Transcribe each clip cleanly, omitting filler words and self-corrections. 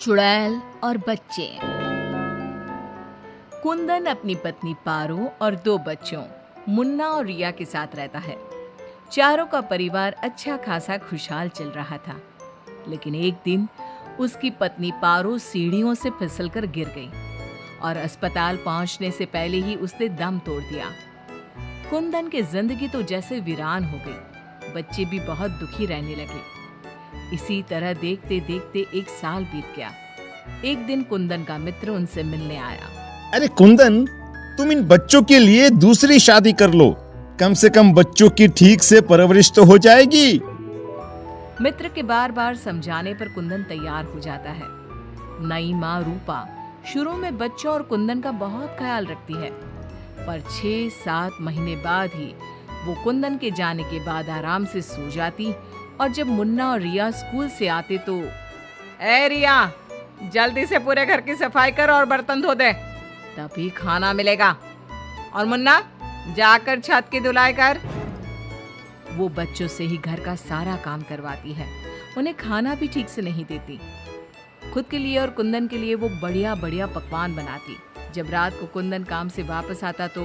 चुड़ैल और बच्चे। कुंदन अपनी पत्नी पारो और 2 बच्चों मुन्ना और रिया के साथ रहता है। चारों का परिवार अच्छा खासा खुशहाल चल रहा था, लेकिन एक दिन उसकी पत्नी पारो सीढ़ियों से फिसलकर गिर गई और अस्पताल पहुंचने से पहले ही उसने दम तोड़ दिया। कुंदन की जिंदगी तो जैसे वीरान हो गई। बच्चे भी बहुत दुखी रहने लगे। इसी तरह देखते देखते 1 साल बीत गया। एक दिन कुंदन का मित्र उनसे मिलने आया। अरे कुंदन, तुम इन बच्चों के लिए दूसरी शादी कर लो, कम से कम बच्चों की ठीक से परवरिश तो हो जाएगी। मित्र के बार बार समझाने पर कुंदन तैयार हो जाता है। नई माँ रूपा शुरू में बच्चों और कुंदन का बहुत ख्याल रखती है, पर 6-7 महीने बाद ही वो कुंदन के जाने के बाद आराम से सो जाती। और जब मुन्ना और रिया स्कूल से आते तो, ए रिया, जल्दी से पूरे घर की सफाई कर और बर्तन धो दे, तभी खाना मिलेगा। और मुन्ना, जाकर छत की धुलाई कर। वो बच्चों से ही घर का सारा काम करवाती है। उन्हें खाना भी ठीक से नहीं देती। खुद के लिए और कुंदन के लिए वो बढ़िया बढ़िया पकवान बनाती। जब रात को कुंदन काम से वापस आता तो,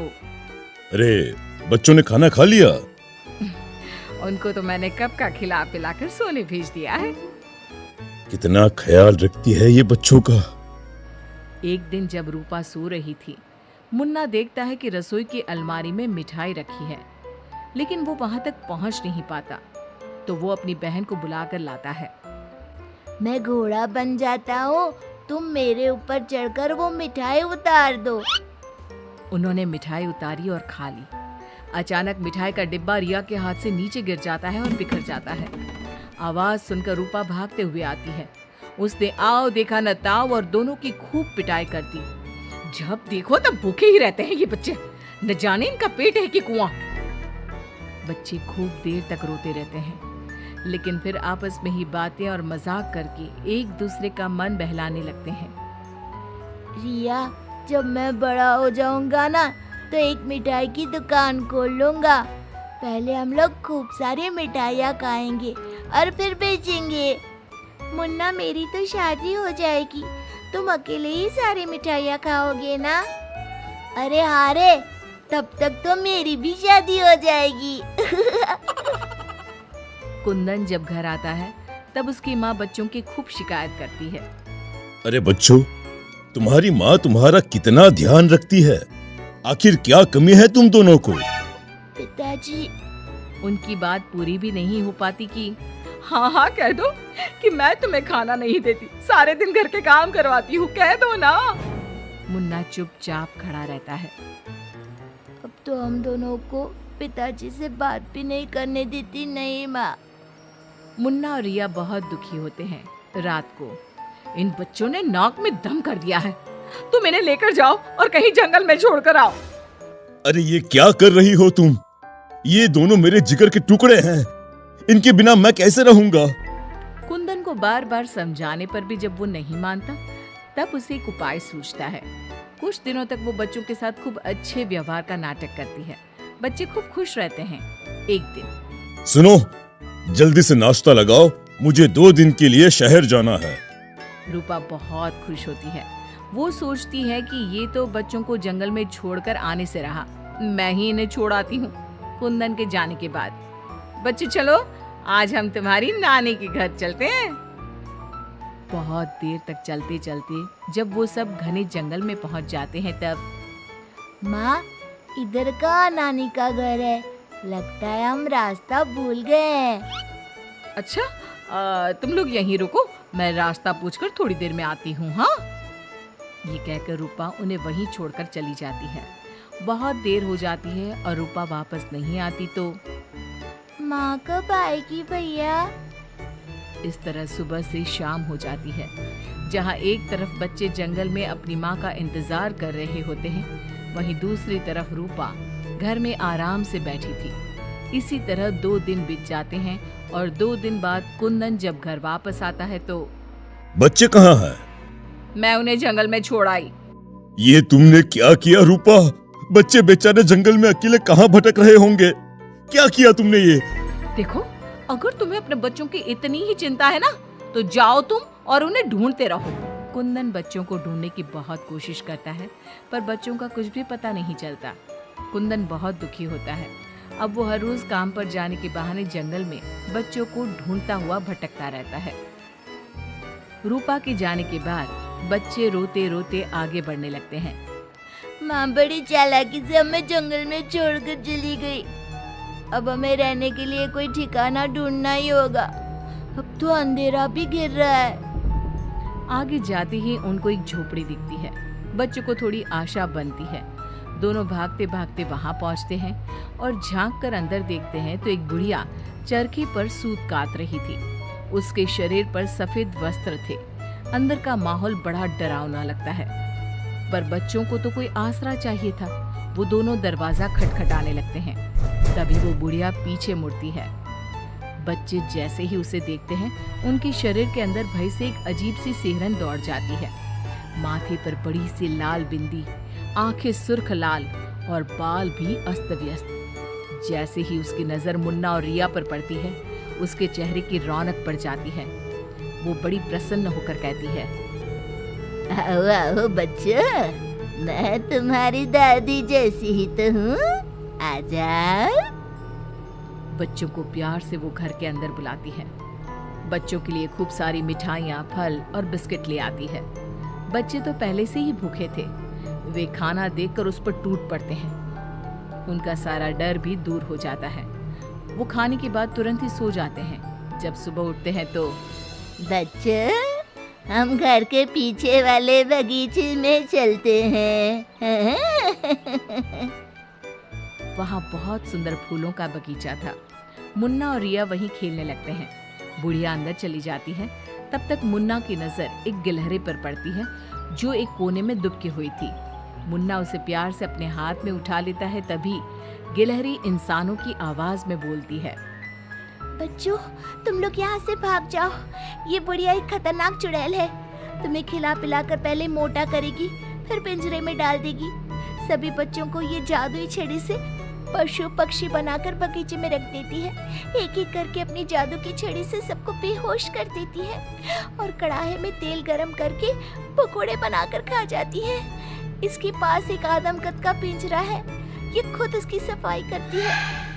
अरे बच्चों ने खाना खा लिया? उनको तो मैंने कब का खिला पिलाकर सोने भेज दिया है। कितना ख्याल रखती है ये बच्चों का। एक दिन जब रूपा सो रही थी, मुन्ना देखता है कि रसोई की अलमारी में मिठाई रखी है, लेकिन वो वहां तक पहुंच नहीं पाता। तो वो अपनी बहन को बुलाकर लाता है। मैं घोड़ा बन जाता हूँ, तुम मेरे ऊपर चढ़कर वो मिठाई उतार दो। उन्होंने मिठाई उतारी और खा ली। अचानक मिठाई का डिब्बा रिया के हाथ से नीचे गिर जाता है और बिखर जाता है। आवाज सुनकर रूपा भागते हुए आती है। उसने आओ देखा न ताओ और दोनों की खूब पिटाई कर दी। जब देखो तब भूखे ही रहते हैं ये बच्चे, न जाने इनका पेट है कि कुआं। बच्चे खूब देर तक रोते रहते हैं, लेकिन फिर आपस में ही बातें और मजाक करके एक दूसरे का मन बहलाने लगते हैं। रिया, जब मैं बड़ा हो जाऊंगा ना तो एक मिठाई की दुकान खोल लूंगा। पहले हम लोग खूब सारी मिठाइयाँ खाएंगे और फिर बेचेंगे। मुन्ना, मेरी तो शादी हो जाएगी, तुम अकेले ही सारी मिठाइयाँ खाओगे ना? अरे हाँ रे, तब तक तो मेरी भी शादी हो जाएगी। कुंदन जब घर आता है तब उसकी माँ बच्चों की खूब शिकायत करती है। अरे बच्चों, तुम्हारी माँ तुम्हारा कितना ध्यान रखती है, आखिर क्या कमी है तुम दोनों को? पिताजी, उनकी बात पूरी भी नहीं हो पाती कि हाँ कह दो कि मैं तुम्हें खाना नहीं देती, सारे दिन घर के काम करवाती हूँ, कह दो ना। मुन्ना चुपचाप खड़ा रहता है। अब तो हम दोनों को पिताजी से बात भी नहीं करने देती। नहीं माँ। मुन्ना और रिया बहुत दुखी होते हैं। रात को इन बच्चों ने नाक में दम कर दिया है, तुम इन्हें लेकर जाओ और कहीं जंगल में छोड़कर आओ। अरे ये क्या कर रही हो तुम? ये दोनों मेरे जिगर के टुकड़े हैं, इनके बिना मैं कैसे रहूंगा? कुंदन को बार बार समझाने पर भी जब वो नहीं मानता, तब उसे एक उपाय सूझता है। कुछ दिनों तक वो बच्चों के साथ खूब अच्छे व्यवहार का नाटक करती है। बच्चे खूब खुश रहते हैं। एक दिन, सुनो, जल्दी से नाश्ता लगाओ, मुझे 2 दिन के लिए शहर जाना है। रूपा बहुत खुश होती है। वो सोचती है कि ये तो बच्चों को जंगल में छोड़कर आने से रहा, मैं ही इन्हें छोड़ आती हूँ। कुंदन के जाने के बाद, बच्चे चलो, आज हम तुम्हारी नानी के घर चलते हैं। बहुत देर तक चलते चलते जब वो सब घने जंगल में पहुंच जाते हैं तब, माँ, इधर का नानी का घर है, लगता है हम रास्ता भूल गए हैं। अच्छा, तुम लोग यहीं रुको, मैं रास्ता पूछकर थोड़ी देर में आती हूँ। हाँ, ये कहकर रूपा उन्हें वहीं छोड़कर चली जाती है। बहुत देर हो जाती है और रूपा वापस नहीं आती तो, माँ कब आएगी भैया? इस तरह सुबह से शाम हो जाती है। जहाँ एक तरफ बच्चे जंगल में अपनी माँ का इंतजार कर रहे होते हैं, वहीं दूसरी तरफ रूपा घर में आराम से बैठी थी। इसी तरह 2 दिन बीत जाते हैं और 2 दिन बाद कुंदन जब घर वापस आता है तो, बच्चे कहाँ हैं? मैं उन्हें जंगल में छोड़ आई। ये तुमने क्या किया रूपा? बच्चे बेचारे जंगल में अकेले कहाँ भटक रहे होंगे? क्या किया तुमने ये? देखो, अगर तुम्हें अपने बच्चों की इतनी ही चिंता है ना, तो जाओ तुम और उन्हें ढूंढते रहो। कुंदन बच्चों को ढूंढने की बहुत कोशिश करता है, पर बच्चों का कुछ भी पता नहीं चलता। कुंदन बहुत दुखी होता है। अब वो हर रोज काम पर जाने के बहाने जंगल में बच्चों को ढूंढता हुआ भटकता रहता है। रूपा के जाने के बाद बच्चे रोते रोते आगे बढ़ने लगते हैं। माँ बड़ी चालाकी से हमें जंगल में छोड़कर चली गई। अब हमें रहने के लिए कोई ठिकाना ढूंढना ही होगा। अब तो अंधेरा भी घिर रहा है। आगे जाते ही उनको एक झोपड़ी दिखती है। बच्चों को थोड़ी आशा बनती है। दोनों भागते भागते वहां पहुंचते हैं और झांक कर अंदर देखते हैं तो एक बुढ़िया चरखी पर सूत काट रही थी। उसके शरीर पर सफेद वस्त्र थे। अंदर का माहौल बड़ा डरावना लगता है, पर बच्चों को तो कोई आसरा चाहिए था। वो दोनों दरवाजा खटखटाने लगते हैं। तभी वो बुढ़िया पीछे मुड़ती है। बच्चे जैसे ही उसे देखते हैं, उनके शरीर के अंदर भय से एक अजीब सी सिहरन दौड़ जाती है। माथे पर बड़ी सी लाल बिंदी, आंखें सुर्ख लाल और बाल भी अस्त व्यस्त। जैसे ही उसकी नजर मुन्ना और रिया पर पड़ती है, उसके चेहरे की रौनक बढ़ जाती है। वो बड़ी प्रसन्न होकर कहती है, आओ आओ बच्चों, मैं तुम्हारी दादी जैसी ही तो हूँ, आ जाओ। बच्चों को प्यार से वो घर के अंदर बुलाती है। बच्चों के लिए खूब सारी मिठाइयाँ, फल और बिस्किट ले आती है। बच्चे तो पहले से ही भूखे थे। वे खाना देखकर उस पर टूट पड़ते हैं। उनका सारा डर भी दूर हो जाता है। वो खाने के बाद तुरंत ही सो जाते हैं। जब सुबह उठते हैं तो बच्चों, हम घर के पीछे वाले बगीचे में चलते हैं। वहाँ बहुत सुंदर फूलों का बगीचा था। मुन्ना और रिया वहीं खेलने लगते हैं। बुढ़िया अंदर चली जाती है। तब तक मुन्ना की नजर एक गिलहरी पर पड़ती है, जो एक कोने में दुबकी हुई थी। मुन्ना उसे प्यार से अपने हाथ में उठा लेता है। तभी गिलहरी इंसानों की आवाज में बोलती है, बच्चों, तुम लोग यहाँ से भाग जाओ। ये बुढ़िया एक खतरनाक चुड़ैल है। तुम्हें खिला पिला कर पहले मोटा करेगी, फिर पिंजरे में डाल देगी। सभी बच्चों को ये जादुई छड़ी से पशु पक्षी बनाकर बगीचे में रख देती है। एक एक करके अपनी जादू की छड़ी से सबको बेहोश कर देती है और कढ़ाई में तेल गरम करके पकोड़े बनाकर खा जाती है। इसके पास एक आदमकद का पिंजरा है। ये खुद उसकी सफाई करती है।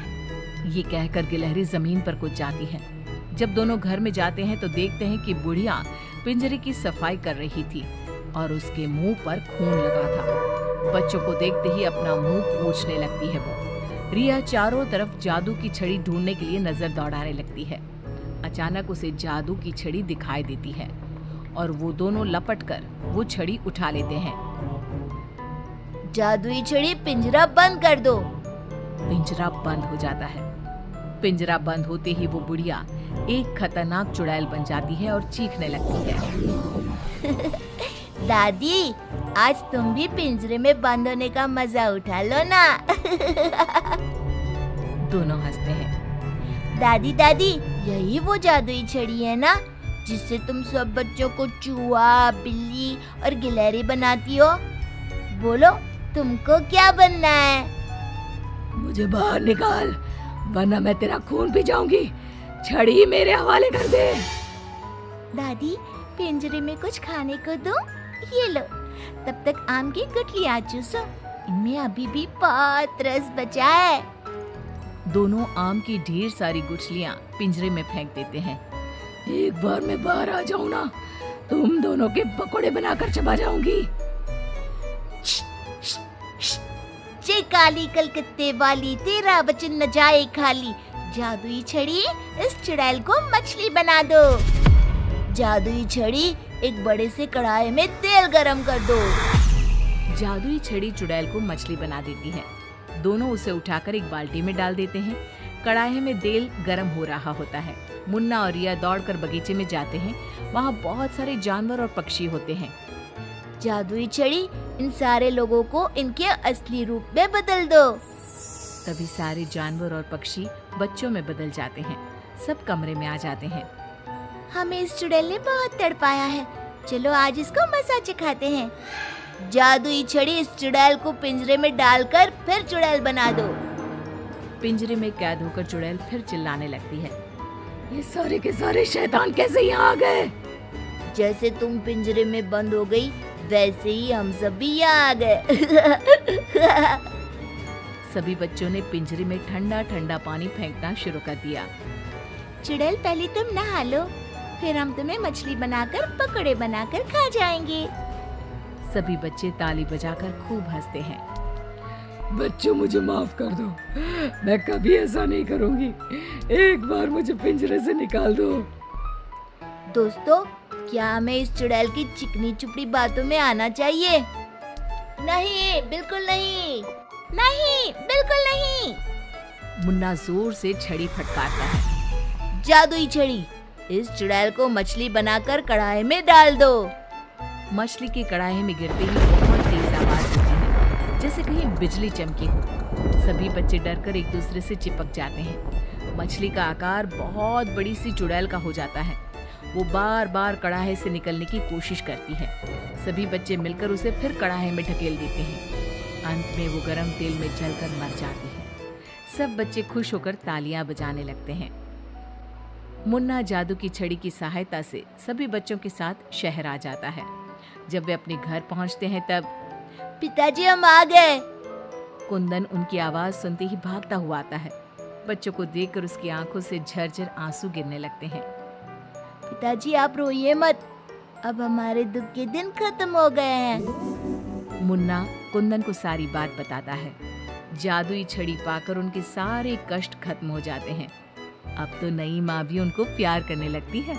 ये कहकर गिलहरी जमीन पर कूद जाती है। जब दोनों घर में जाते हैं तो देखते हैं कि बुढ़िया पिंजरे की सफाई कर रही थी और उसके मुंह पर खून लगा था। बच्चों को देखते ही अपना मुंह पोंछने लगती है वो। रिया चारों तरफ जादू की छड़ी ढूंढने के लिए नजर दौड़ाने लगती है। अचानक उसे जादू की छड़ी दिखाई देती है और वो दोनों लपटकर वो छड़ी उठा लेते हैं। जादुई छड़ी, पिंजरा बंद कर दो। पिंजरा बंद हो जाता है। पिंजरा बंद होते ही वो बुढ़िया एक खतरनाक चुड़ैल बन जाती है और चीखने लगती है। दादी, आज तुम भी पिंजरे में बंद होने का मजा उठा लो ना। दोनों हंसते हैं। दादी दादी, यही वो जादुई छड़ी है ना, जिससे तुम सब बच्चों को चूहा, बिल्ली और गिलहरी बनाती हो? बोलो, तुमको क्या बनना है? मुझे बाहर निकाल, वरना मैं तेरा खून पी जाऊंगी। छड़ी मेरे हवाले कर दे। दादी, पिंजरे में कुछ खाने को दो। ये लो, तब तक आम की गुठलियां चूसो। इनमें अभी भी बहुत रस बचा है। दोनों आम की ढेर सारी गुठलियां पिंजरे में फेंक देते हैं। एक बार मैं बाहर आ जाऊं ना, तुम दोनों के पकोड़े बनाकर चबा जाऊंगी। जे काली कलकत्ते वाली, तेरा वचन न जाए खाली। जादुई छड़ी, इस चुड़ैल को मछली बना दो। जादुई छड़ी, एक बड़े से कढ़ाई में तेल गरम कर दो। जादुई छड़ी चुड़ैल को मछली बना देती है। दोनों उसे उठाकर एक बाल्टी में डाल देते हैं। कढ़ाई में तेल गरम हो रहा होता है। मुन्ना और रिया दौड़कर बगीचे में जाते हैं। वहाँ बहुत सारे जानवर और पक्षी होते हैं। जादुई छड़ी, इन सारे लोगों को इनके असली रूप में बदल दो। तभी सारे जानवर और पक्षी बच्चों में बदल जाते हैं। सब कमरे में आ जाते हैं। हमें इस चुड़ैल ने बहुत तड़पाया है, चलो आज इसको मजा चखाते हैं। जादुई छड़ी, इस चुड़ैल को पिंजरे में डालकर फिर चुड़ैल बना दो। पिंजरे में कैद होकर चुड़ैल फिर चिल्लाने लगती है, ये सारे के सारे शैतान कैसे यहाँ आ गए? जैसे तुम पिंजरे में बंद हो गई वैसे ही हम सब भी यहाँ आ गए। सभी बच्चों ने पिंजरे में ठंडा ठंडा पानी फेंकना शुरू कर दिया। चुड़ैल पहले तुम नहा लो, फिर हम तुम्हें मछली बनाकर पकौड़े बनाकर खा जाएंगे। सभी बच्चे ताली बजाकर खूब हंसते हैं। बच्चों मुझे माफ कर दो, मैं कभी ऐसा नहीं करूंगी। एक बार मुझे पिंजरे से निकाल दो। दोस्तों, क्या हमें इस चुड़ैल की चिकनी चुपड़ी बातों में आना चाहिए? नहीं, बिल्कुल नहीं, नहीं, बिल्कुल नहीं। मुन्ना जोर से छड़ी फटकारता है। जादुई छड़ी, इस चुड़ैल को मछली बनाकर कढ़ाई में डाल दो। मछली की कढ़ाई में गिरते ही बहुत तेज आवाज होती है, जैसे कहीं बिजली चमकी हो। सभी बच्चे डरकर एक दूसरे से चिपक जाते हैं। मछली का आकार बहुत बड़ी सी चुड़ैल का हो जाता है। वो बार बार कढ़ाई से निकलने की कोशिश करती है। सभी बच्चे मिलकर उसे फिर कढ़ाई में ढकेल देते हैं। अंत में वो गरम तेल में जलकर मर जाती है। सब बच्चे खुश होकर तालियां बजाने लगते हैं। मुन्ना जादू की छड़ी की सहायता से सभी बच्चों के साथ शहर आ जाता है। जब वे अपने घर पहुंचते हैं तब पिताजी, हम आ गए। कुंदन उनकी आवाज सुनते ही भागता हुआ आता है। बच्चों को देखकर उसकी आंखों से झरझर आंसू गिरने लगते हैं। पिताजी, आप रोइए मत, अब हमारे दुख के दिन खत्म हो गए हैं। मुन्ना कुंदन को सारी बात बताता है। जादुई छड़ी पाकर उनके सारे कष्ट खत्म हो जाते हैं। अब तो नई माँ भी उनको प्यार करने लगती है।